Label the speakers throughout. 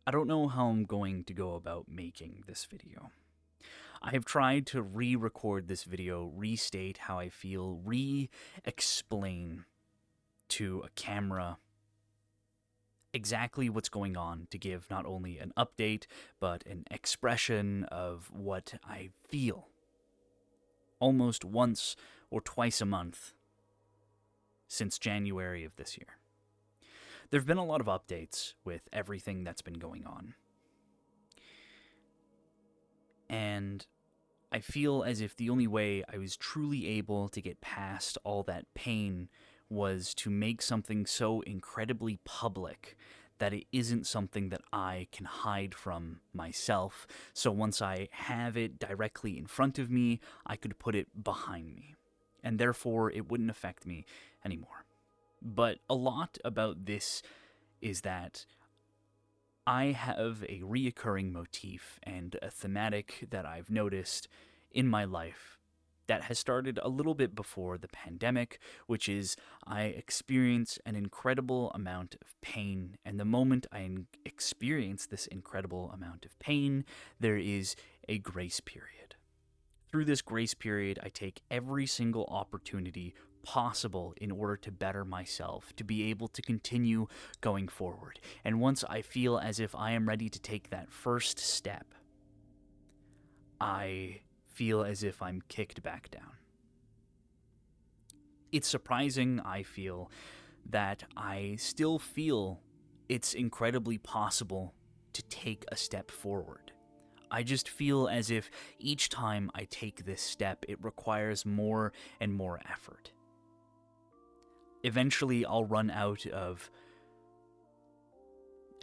Speaker 1: I don't know how I'm going to go about making this video. I have tried to re-record this video, restate how I feel, re-explain to a camera exactly what's going on to give not only an update, but an expression of what I feel almost once or twice a month since January of this year. There have been a lot of updates with everything that's been going on. And I feel as if the only way I was truly able to get past all that pain was to make something so incredibly public that it isn't something that I can hide from myself. So once I have it directly in front of me, I could put it behind me. And therefore, it wouldn't affect me anymore. But a lot about this is that I have a reoccurring motif and a thematic that I've noticed in my life that has started a little bit before the pandemic, which is I experience an incredible amount of pain, and the moment I experience this incredible amount of pain, there is a grace period. Through this grace period, I take every single opportunity possible in order to better myself, to be able to continue going forward. And once I feel as if I am ready to take that first step, I feel as if I'm kicked back down. It's surprising, I feel, that I still feel it's incredibly possible to take a step forward. I just feel as if each time I take this step, it requires more and more effort. Eventually, I'll run out of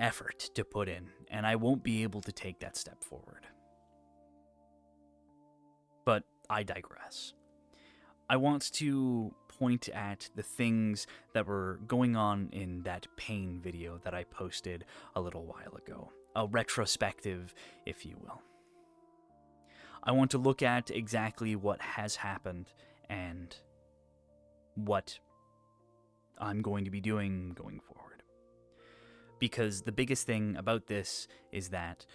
Speaker 1: effort to put in, and I won't be able to take that step forward. But I digress. I want to point at the things that were going on in that pain video that I posted a little while ago. A retrospective, if you will. I want to look at exactly what has happened and what I'm going to be doing going forward. Because the biggest thing about this is that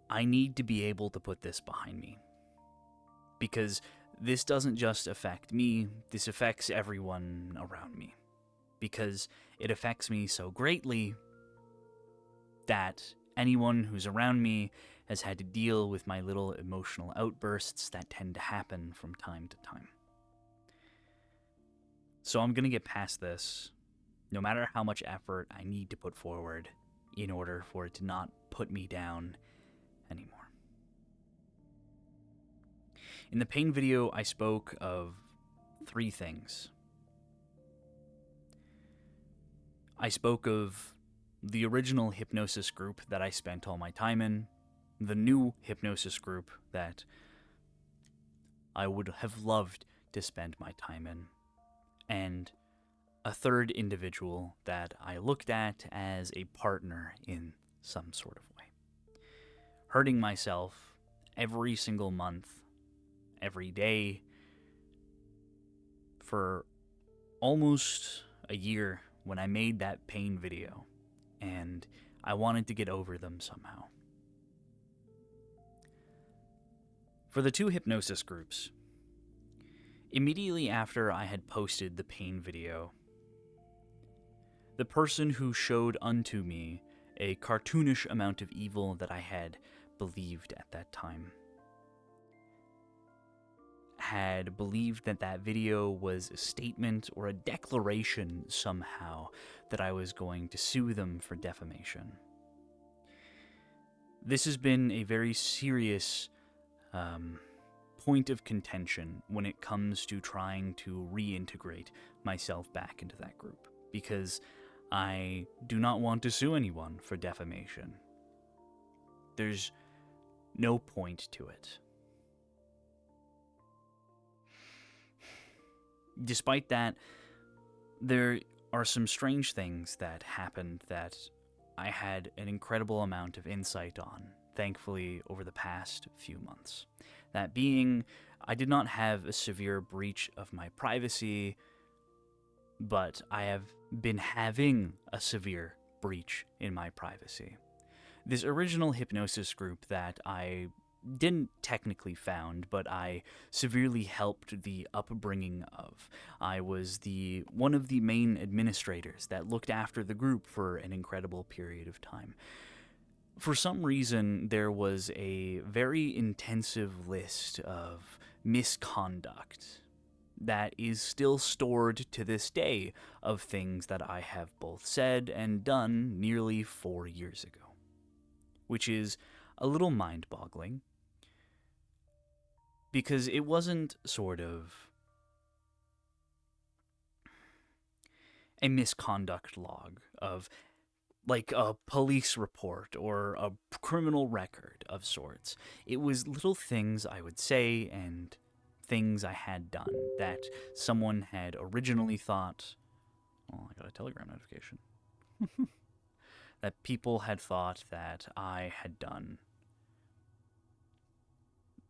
Speaker 1: I need to be able to put this behind me. Because this doesn't just affect me, this affects everyone around me. Because it affects me so greatly that anyone who's around me has had to deal with my little emotional outbursts that tend to happen from time to time. So I'm going to get past this, no matter how much effort I need to put forward in order for it to not put me down anymore. In the pain video, I spoke of 3 things. I spoke of the original hypnosis group that I spent all my time in, the new hypnosis group that I would have loved to spend my time in, and a third individual that I looked at as a partner in some sort of way. Hurting myself every single month, every day, for almost a year when I made that pain video, and I wanted to get over them somehow. For the 2 hypnosis groups, immediately after I had posted the pain video, the person who showed unto me a cartoonish amount of evil that I had believed at that time had believed that that video was a statement or a declaration somehow that I was going to sue them for defamation. This has been a very serious point of contention when it comes to trying to reintegrate myself back into that group, because I do not want to sue anyone for defamation. There's no point to it. Despite that, there are some strange things that happened that I had an incredible amount of insight on, thankfully, over the past few months. That being, I did not have a severe breach of my privacy, but I have been having a severe breach in my privacy. This original hypnosis group that I didn't technically found, but I severely helped the upbringing of. I was one of the main administrators that looked after the group for an incredible period of time. For some reason, there was a very intensive list of misconduct that is still stored to this day of things that I have both said and done nearly 4 years ago, which is a little mind-boggling, because it wasn't sort of a misconduct log of like a police report or a criminal record of sorts. It was little things I would say and things I had done that someone had originally thought, oh, I got a Telegram notification, that people had thought that I had done,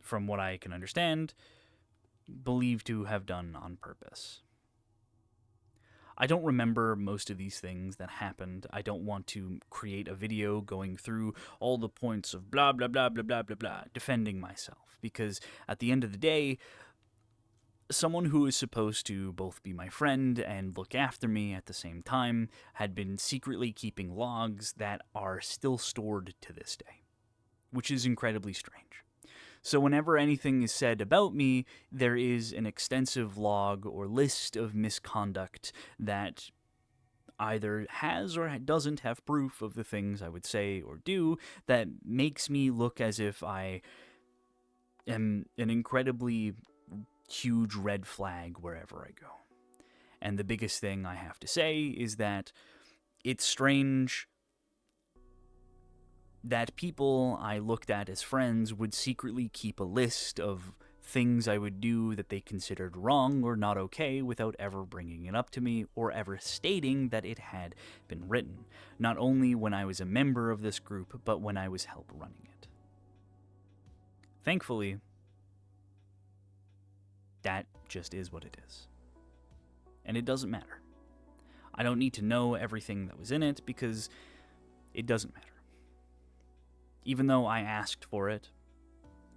Speaker 1: from what I can understand, believed to have done on purpose. I don't remember most of these things that happened. I don't want to create a video going through all the points of blah, blah, blah, blah, blah, blah, blah, defending myself, because at the end of the day, someone who is supposed to both be my friend and look after me at the same time had been secretly keeping logs that are still stored to this day, which is incredibly strange. So whenever anything is said about me, there is an extensive log or list of misconduct that either has or doesn't have proof of the things I would say or do that makes me look as if I am an incredibly huge red flag wherever I go. And the biggest thing I have to say is that it's strange that people I looked at as friends would secretly keep a list of things I would do that they considered wrong or not okay without ever bringing it up to me or ever stating that it had been written, not only when I was a member of this group, but when I was help running it. Thankfully, that just is what it is. And it doesn't matter. I don't need to know everything that was in it because it doesn't matter. Even though I asked for it,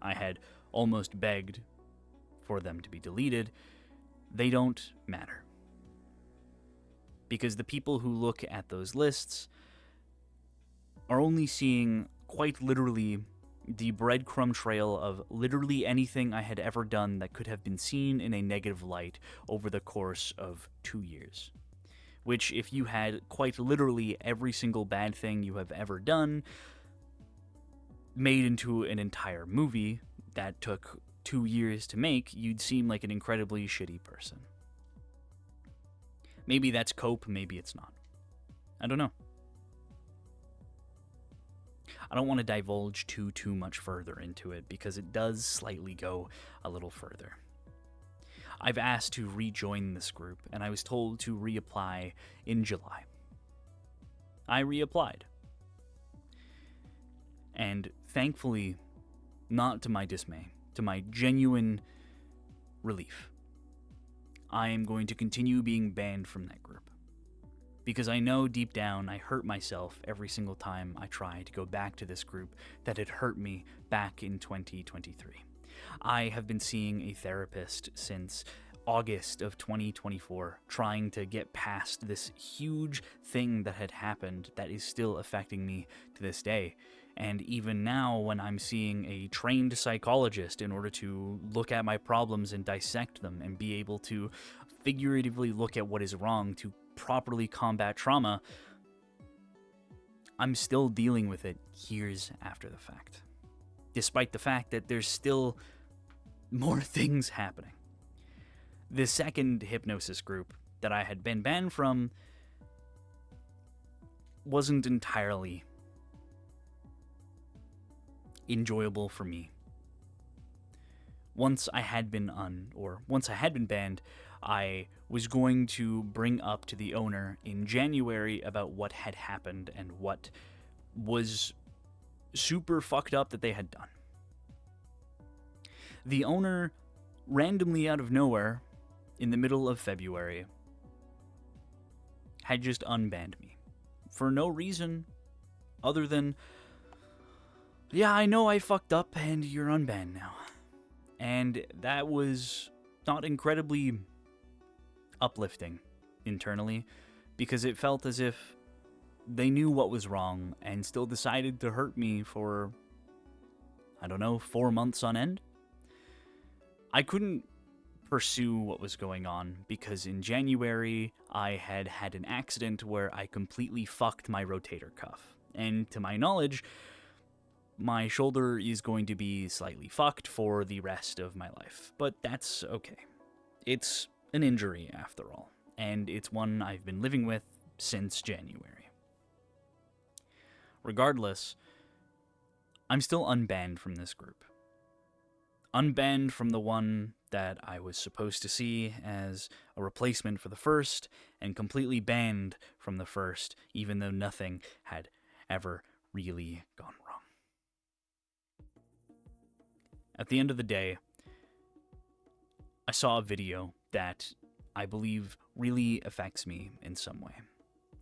Speaker 1: I had almost begged for them to be deleted, they don't matter. Because the people who look at those lists are only seeing quite literally the breadcrumb trail of literally anything I had ever done that could have been seen in a negative light over the course of 2 years. Which, if you had quite literally every single bad thing you have ever done made into an entire movie that took 2 years to make, you'd seem like an incredibly shitty person. Maybe that's cope, maybe it's not. I don't know. I don't want to divulge too much further into it because it does slightly go a little further. I've asked to rejoin this group, and I was told to reapply in July. I reapplied. And thankfully, not to my dismay, to my genuine relief, I am going to continue being banned from that group. Because I know deep down I hurt myself every single time I try to go back to this group that had hurt me back in 2023. I have been seeing a therapist since August of 2024, trying to get past this huge thing that had happened that is still affecting me to this day. And even now, when I'm seeing a trained psychologist in order to look at my problems and dissect them and be able to figuratively look at what is wrong to properly combat trauma, I'm still dealing with it years after the fact. Despite the fact that there's still more things happening. The second hypnosis group that I had been banned from wasn't entirely enjoyable for me. Once I had been banned, I was going to bring up to the owner in January about what had happened and what was super fucked up that they had done. The owner, randomly out of nowhere, in the middle of February, had just unbanned me for no reason other than, yeah, I know I fucked up and you're unbanned now. And that was not incredibly uplifting internally, because it felt as if they knew what was wrong and still decided to hurt me for, I don't know, 4 months on end. I couldn't pursue what was going on because in January I had had an accident where I completely fucked my rotator cuff. And to my knowledge, my shoulder is going to be slightly fucked for the rest of my life. But that's okay. It's an injury after all, and it's one I've been living with since January. Regardless, I'm still unbanned from this group. Unbanned from the one that I was supposed to see as a replacement for the first, and completely banned from the first, even though nothing had ever really gone wrong. At the end of the day, I saw a video that I believe really affects me in some way,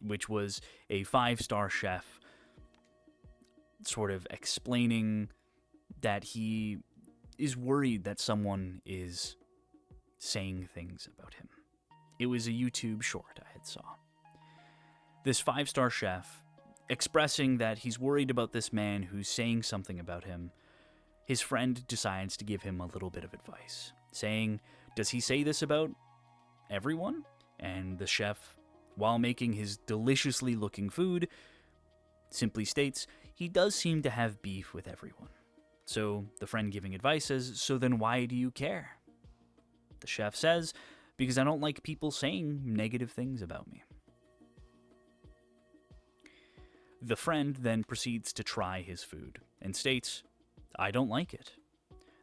Speaker 1: which was a 5-star chef sort of explaining that he is worried that someone is saying things about him. It was a YouTube short I had saw. This 5-star chef expressing that he's worried about this man who's saying something about him. His friend decides to give him a little bit of advice, saying, does he say this about everyone? And the chef, while making his deliciously looking food, simply states, he does seem to have beef with everyone. So the friend giving advice says, so then why do you care? The chef says, because I don't like people saying negative things about me. The friend then proceeds to try his food and states, I don't like it.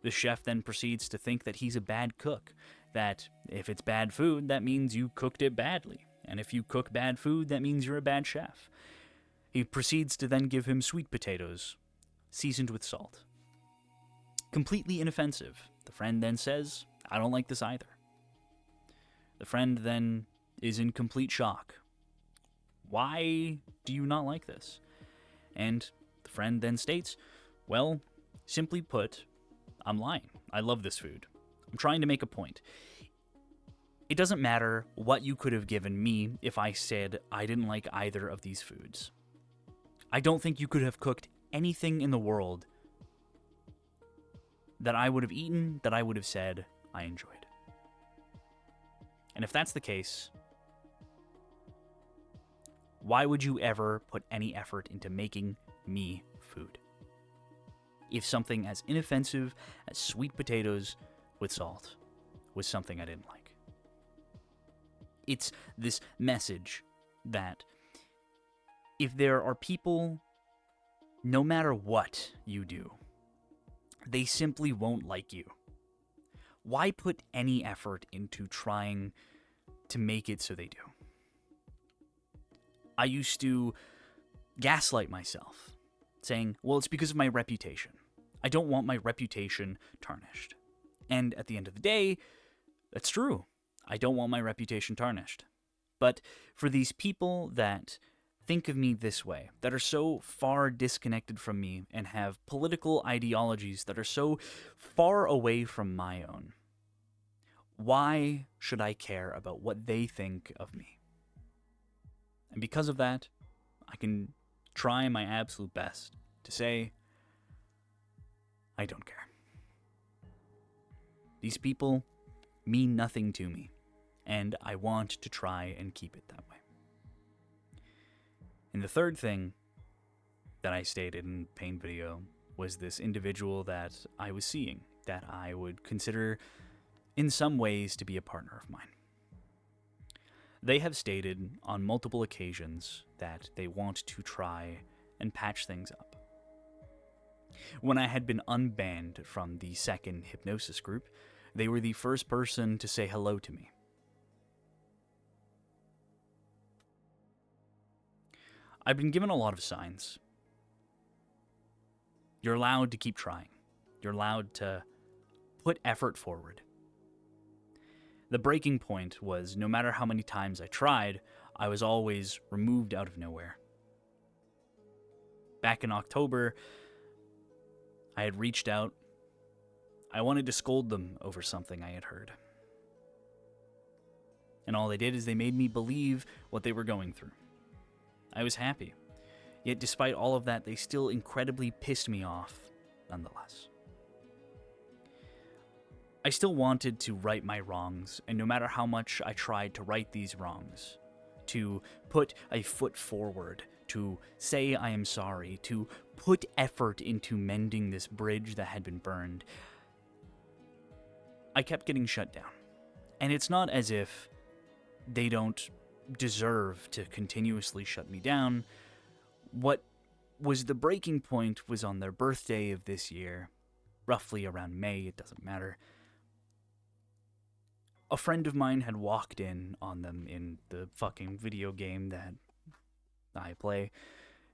Speaker 1: The chef then proceeds to think that he's a bad cook, that if it's bad food, that means you cooked it badly, and if you cook bad food, that means you're a bad chef. He proceeds to then give him sweet potatoes, seasoned with salt. Completely inoffensive. The friend then says, I don't like this either. The friend then is in complete shock. Why do you not like this? And the friend then states, well, simply put, I'm lying. I love this food. I'm trying to make a point. It doesn't matter what you could have given me if I said I didn't like either of these foods. I don't think you could have cooked anything in the world that I would have eaten that I would have said I enjoyed. And if that's the case, why would you ever put any effort into making me food? If something as inoffensive as sweet potatoes with salt was something I didn't like. It's this message that if there are people, no matter what you do, they simply won't like you. Why put any effort into trying to make it so they do? I used to gaslight myself, saying, well, it's because of my reputation. I don't want my reputation tarnished. And at the end of the day, that's true. I don't want my reputation tarnished. But for these people that think of me this way, that are so far disconnected from me and have political ideologies that are so far away from my own, why should I care about what they think of me? And because of that, I can try my absolute best to say, I don't care. These people mean nothing to me, and I want to try and keep it that way. And the third thing that I stated in the pain video was this individual that I was seeing, that I would consider in some ways to be a partner of mine. They have stated on multiple occasions that they want to try and patch things up. When I had been unbanned from the second hypnosis group, they were the first person to say hello to me. I've been given a lot of signs. You're allowed to keep trying. You're allowed to put effort forward. The breaking point was no matter how many times I tried, I was always removed out of nowhere. Back in October, I had reached out. I wanted to scold them over something I had heard. And all they did is they made me believe what they were going through. I was happy. Yet despite all of that, they still incredibly pissed me off, nonetheless. I still wanted to right my wrongs, and no matter how much I tried to right these wrongs, to put a foot forward, to say I am sorry, to put effort into mending this bridge that had been burned, I kept getting shut down. And it's not as if they don't deserve to continuously shut me down. What was the breaking point was on their birthday of this year, roughly around May, it doesn't matter. A friend of mine had walked in on them in the fucking video game that I play,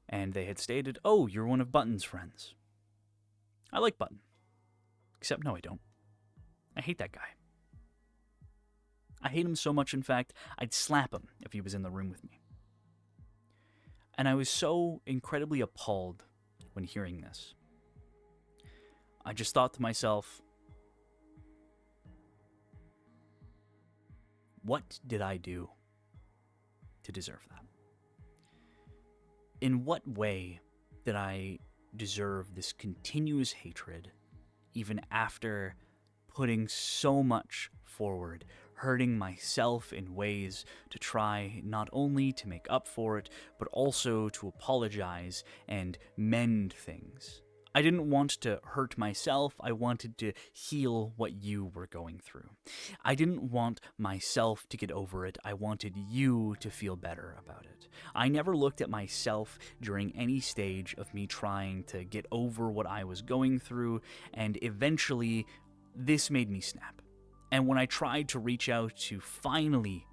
Speaker 1: and they had stated, "Oh, you're one of Button's friends." I like Button. Except, no, I don't. I hate that guy. I hate him so much, in fact, I'd slap him if he was in the room with me. And I was so incredibly appalled when hearing this. I just thought to myself, what did I do to deserve that? In what way did I deserve this continuous hatred, even after putting so much forward, hurting myself in ways to try not only to make up for it, but also to apologize and mend things? I didn't want to hurt myself, I wanted to heal what you were going through. I didn't want myself to get over it, I wanted you to feel better about it. I never looked at myself during any stage of me trying to get over what I was going through, and eventually, this made me snap. And when I tried to reach out to finally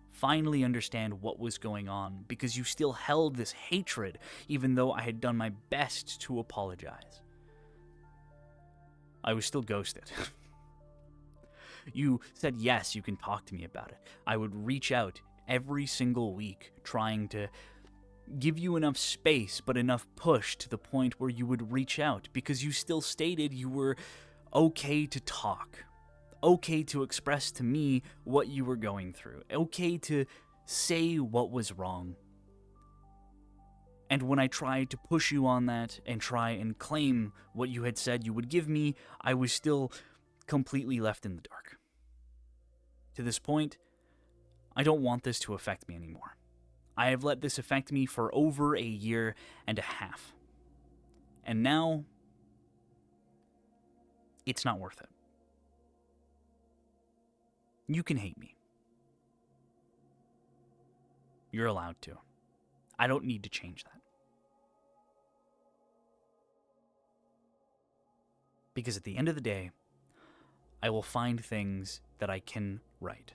Speaker 1: understand what was going on, because you still held this hatred, even though I had done my best to apologize, I was still ghosted. You said, yes, you can talk to me about it. I would reach out every single week, trying to give you enough space, but enough push to the point where you would reach out, because you still stated you were okay to talk, okay to express to me what you were going through, okay to say what was wrong. And when I tried to push you on that and try and claim what you had said you would give me, I was still completely left in the dark. To this point, I don't want this to affect me anymore. I have let this affect me for over a year and a half. And now, it's not worth it. You can hate me. You're allowed to. I don't need to change that. Because at the end of the day, I will find things that I can right.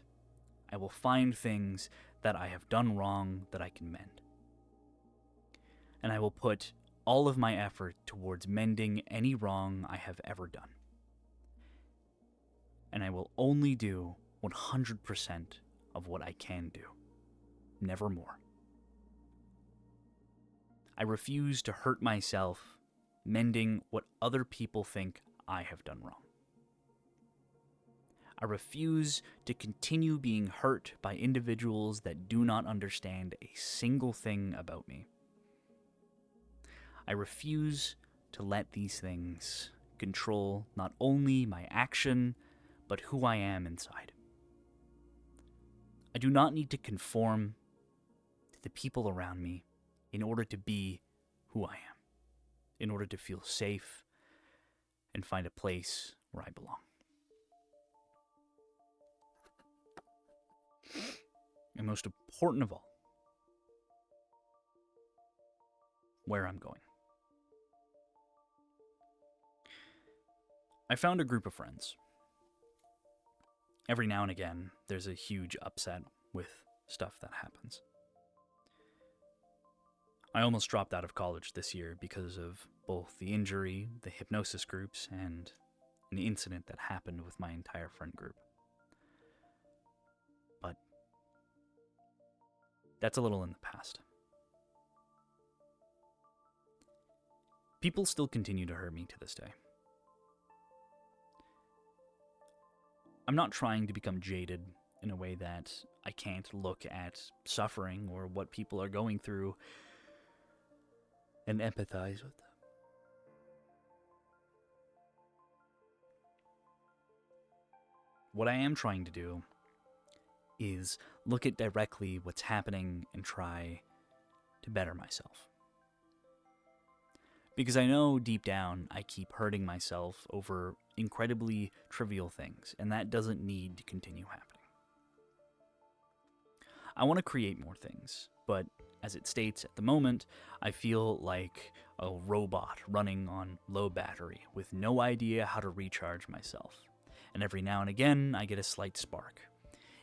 Speaker 1: I will find things that I have done wrong that I can mend. And I will put all of my effort towards mending any wrong I have ever done. And I will only do 100% of what I can do. Never more. I refuse to hurt myself mending what other people think I have done wrong. I refuse to continue being hurt by individuals that do not understand a single thing about me. I refuse to let these things control not only my action, but who I am inside. I do not need to conform to the people around me in order to be who I am, in order to feel safe and find a place where I belong. And most important of all, where I'm going. I found a group of friends. Every now and again, there's a huge upset with stuff that happens. I almost dropped out of college this year because of both the injury, the hypnosis groups, and an incident that happened with my entire friend group. But that's a little in the past. People still continue to hurt me to this day. I'm not trying to become jaded in a way that I can't look at suffering or what people are going through and empathize with them. What I am trying to do is look at directly what's happening and try to better myself. Because I know deep down I keep hurting myself over incredibly trivial things, and that doesn't need to continue happening. I want to create more things, but as it states at the moment, I feel like a robot running on low battery with no idea how to recharge myself. And every now and again, I get a slight spark.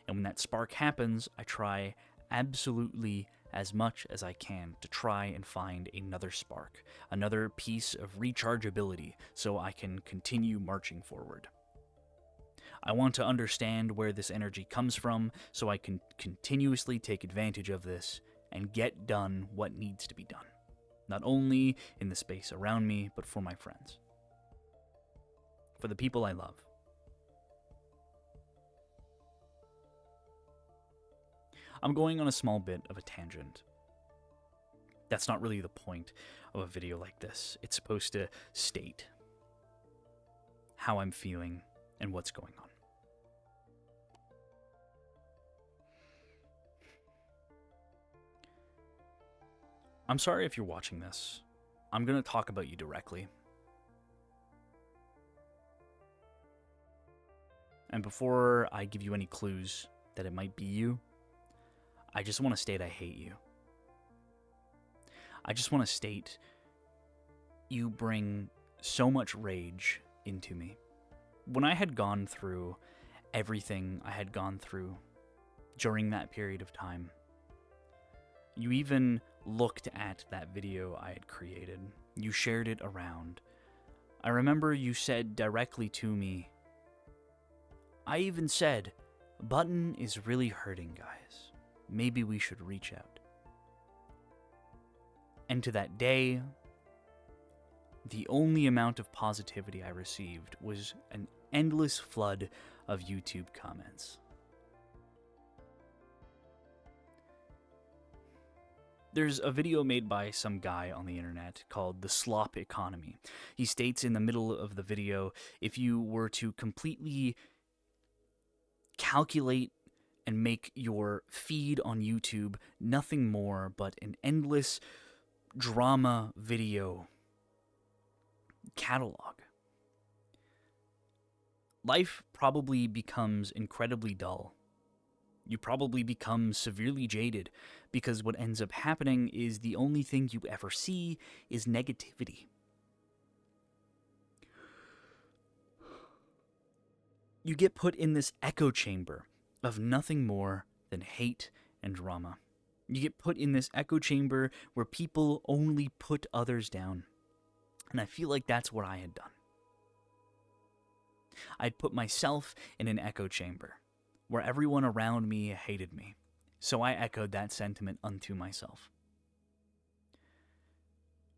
Speaker 1: And when that spark happens, I try absolutely as much as I can to try and find another spark, another piece of rechargeability, so I can continue marching forward. I want to understand where this energy comes from, so I can continuously take advantage of this and get done what needs to be done. Not only in the space around me, but for my friends. For the people I love. I'm going on a small bit of a tangent. That's not really the point of a video like this. It's supposed to state how I'm feeling and what's going on. I'm sorry if you're watching this. I'm going to talk about you directly. And before I give you any clues that it might be you, I just want to state I hate you. I just want to state you bring so much rage into me. When I had gone through everything I had gone through during that period of time, you even looked at that video I had created. You shared it around. I remember you said directly to me, I even said, Button is really hurting, guys. Maybe we should reach out. And to that day, the only amount of positivity I received was an endless flood of YouTube comments. There's a video made by some guy on the internet called The Slop Economy. He states in the middle of the video, if you were to completely calculate and make your feed on YouTube nothing more but an endless drama video catalog, life probably becomes incredibly dull. You probably become severely jaded because what ends up happening is the only thing you ever see is negativity. You get put in this echo chamber of nothing more than hate and drama. You get put in this echo chamber where people only put others down. And I feel like that's what I had done. I'd put myself in an echo chamber where everyone around me hated me. So I echoed that sentiment unto myself.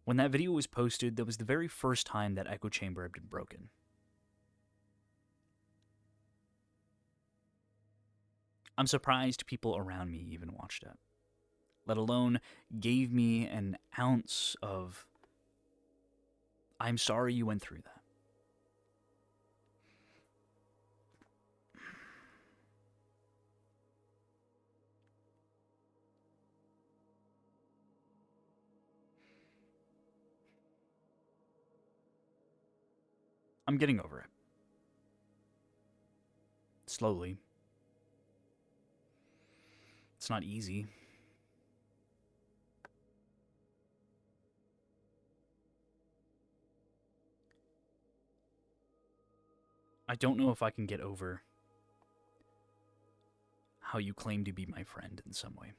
Speaker 1: When that video was posted, that was the very first time that echo chamber had been broken. I'm surprised people around me even watched it, let alone gave me an ounce of, I'm sorry you went through that. I'm getting over it. Slowly. It's not easy. I don't know if I can get over how you claim to be my friend in some way.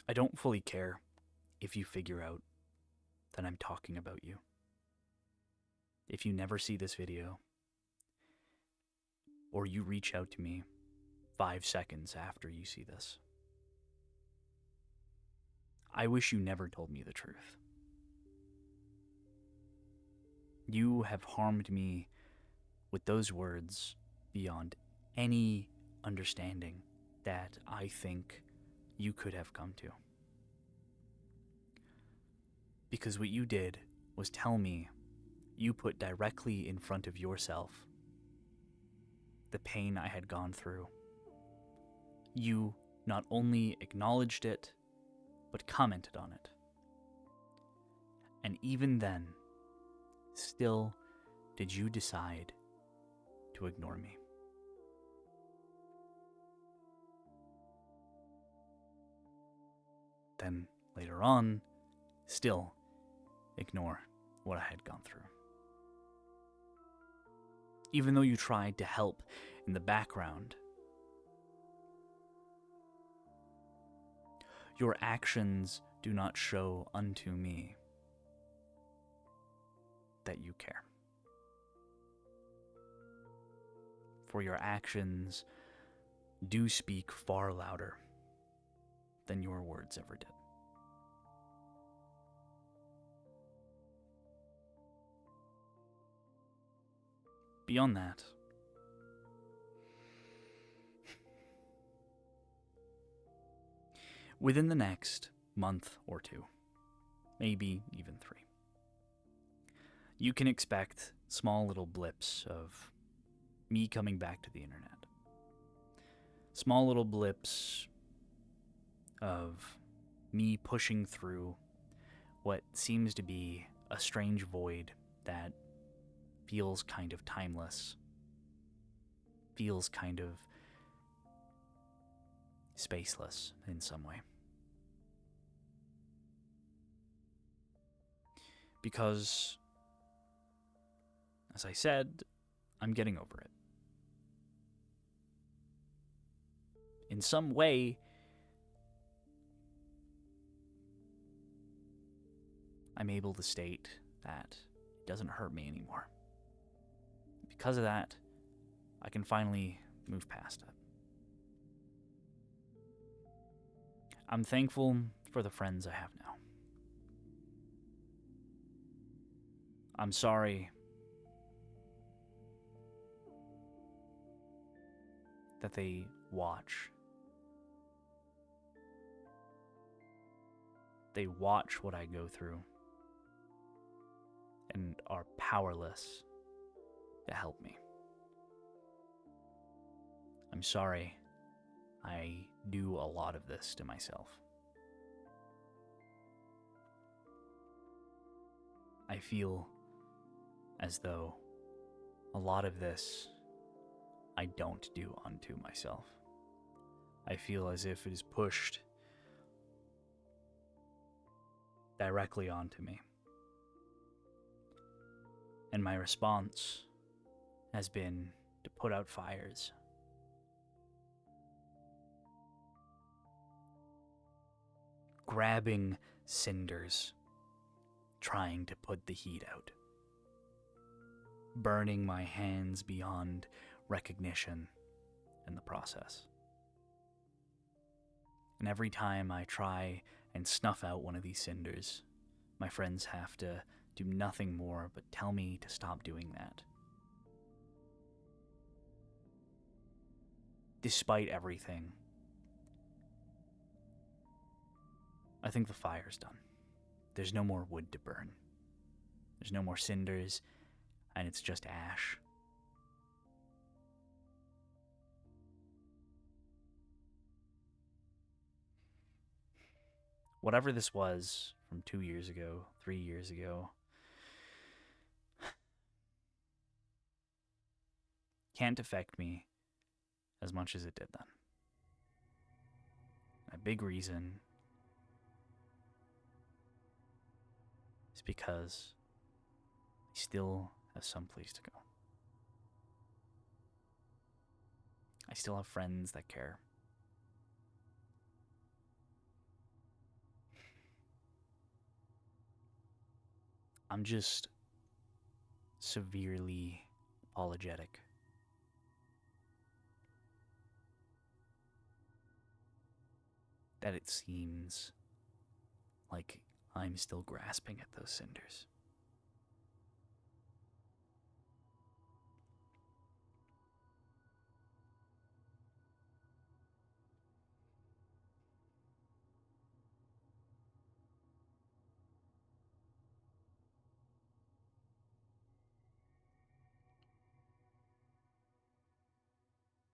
Speaker 1: I don't fully care if you figure out that I'm talking about you. If you never see this video, or you reach out to me 5 seconds after you see this. I wish you never told me the truth. You have harmed me with those words beyond any understanding that I think you could have come to. Because what you did was tell me you put directly in front of yourself the pain I had gone through. You not only acknowledged it, but commented on it. And even then, still did you decide to ignore me. Then later on, still ignore what I had gone through. Even though you tried to help in the background, your actions do not show unto me that you care. For your actions do speak far louder than your words ever did. Beyond that, within the next month or two, maybe even 3, you can expect small little blips of me coming back to the internet. Small little blips of me pushing through what seems to be a strange void that feels kind of timeless, feels kind of spaceless in some way. Because, as I said, I'm getting over it. In some way, I'm able to state that it doesn't hurt me anymore. Because of that, I can finally move past it. I'm thankful for the friends I have now. I'm sorry that they watch. They watch what I go through and are powerless to help me. I'm sorry I do a lot of this to myself. I feel as though a lot of this I don't do unto myself. I feel as if it is pushed directly onto me. And my response has been to put out fires. Grabbing cinders, trying to put the heat out. Burning my hands beyond recognition in the process. And every time I try and snuff out one of these cinders, my friends have to do nothing more but tell me to stop doing that. Despite everything, I think the fire's done. There's no more wood to burn. There's no more cinders, and it's just ash. Whatever this was from 2 years ago, 3 years ago, can't affect me as much as it did then. A big reason is because I still have some place to go. I still have friends that care. I'm just severely apologetic. That it seems like I'm still grasping at those cinders.